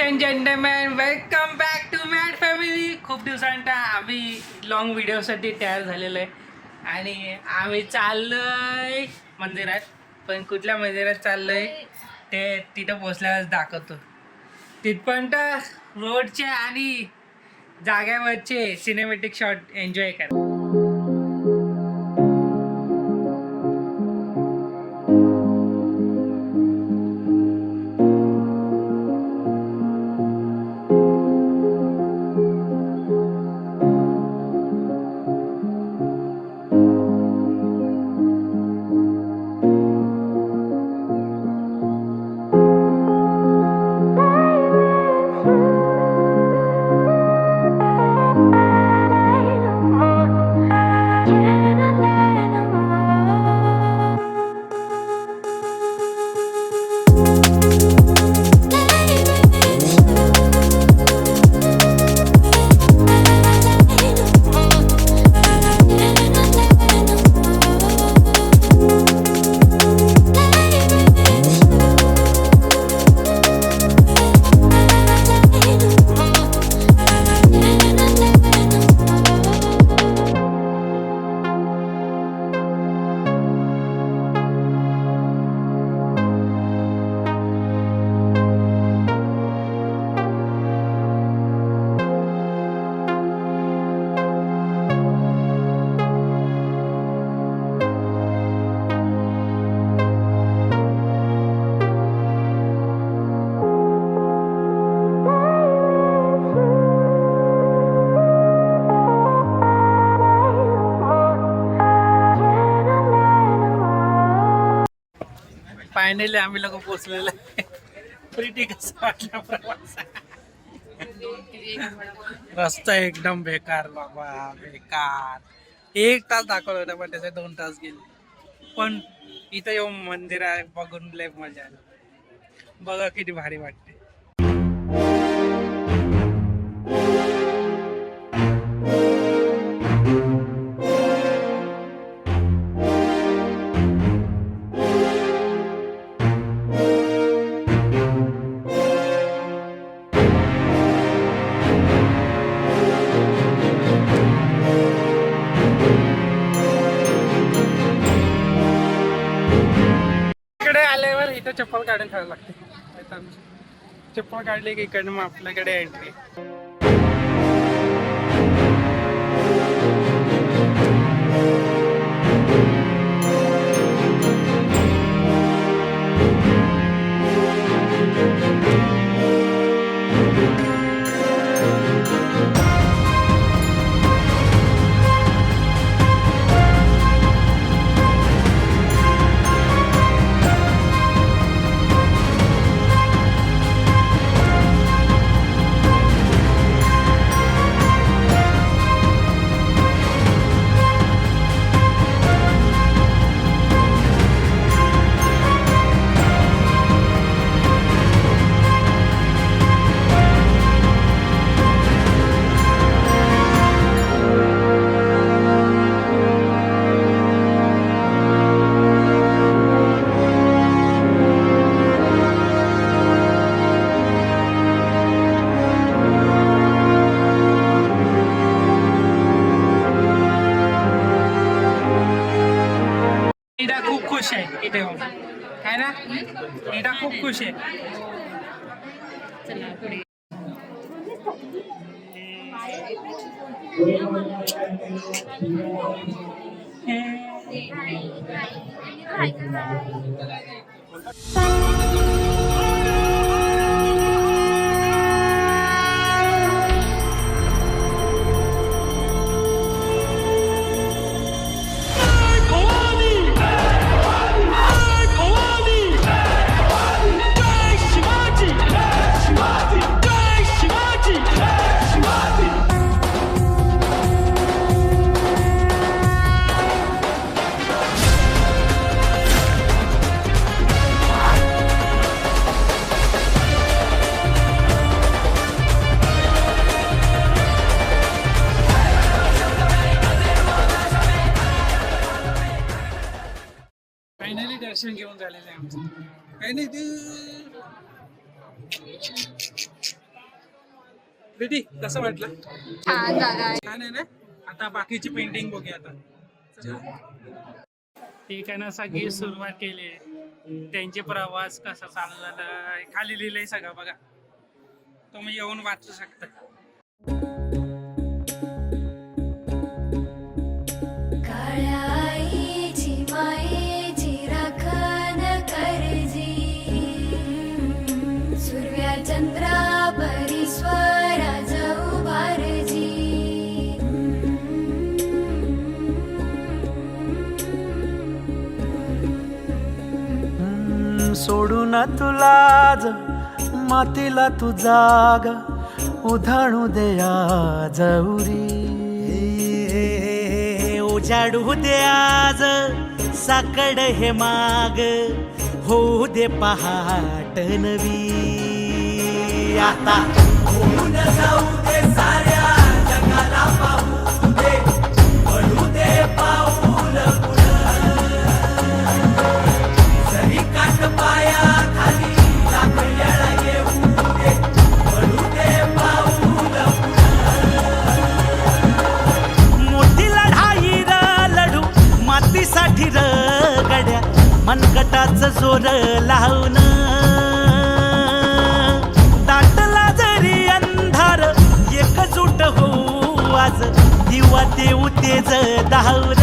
And gentleman, welcome back to mad family. खूप दिवसांना आम्ही लॉंग व्हिडिओसाठी तयार झालेलो आहे आणि आम्ही चाललोय मंदिरात. पण कुठल्या मंदिरात चाललोय ते तिथं पोचल्यावर दाखवतो. तिथपर्यंत रोडचे आणि जाग्यावरचे सिनेमॅटिक शॉट एन्जॉय करा. फायनली आम्ही लोक पोचलेलो आहे. प्रिटी कसं वाटला प्रवास? रस्ता एकदम बेकार बाबा, बेकार. 1 तास दाखवलं होतं पण त्याचे 2 तास गेले. पण इथं येऊन मंदिर आहे बघून लय मजा आली. बघा किती भारी वाटते. आल्यावर इथं चप्पल काढून ठेवायला लागते. चप्पल काढली की इकडनं मग आपल्याकडे एंट्री. खूप खुश आहे इथे आहे ना. नीता खूप खुश आहे. फायनली दर्शन घेऊन झालेलं आहे आमचं. काही नाही ते दीदी कसं वाटलं? छान जागा आहे. छान आहे ना. आता बाकीची पेंटिंग बघूया आता. ठिकाणं सगळी सुरुवात केली. त्यांचे प्रवास कसा चालू झाला खाली लिहिलंय सगळं बघा. तुम्ही येऊन वाचू शकता. काळ्या आईची मायेची राखण करजी, सूर्या चंद्रा परीश्वरा जाऊ बारजी. सोडून तुला ज मातीला तू जाग उधाणू दे आज उरी. उजाडू दे आज साकड हे माग होऊ दे पहाट नवी. आता होऊन जाऊ दे साऱ्या जगाला पाहू दे पडू दे पाऊल जरी काट पाया खाली लाकड्याला येऊ दे पडू दे पाऊल. मोठी लढाई र लढू मातीसाठी र गड्या मनगटाच जोर लावून. दाटला जरी अंधार एकजूट होऊ आज दिवा देऊ तेज धावर.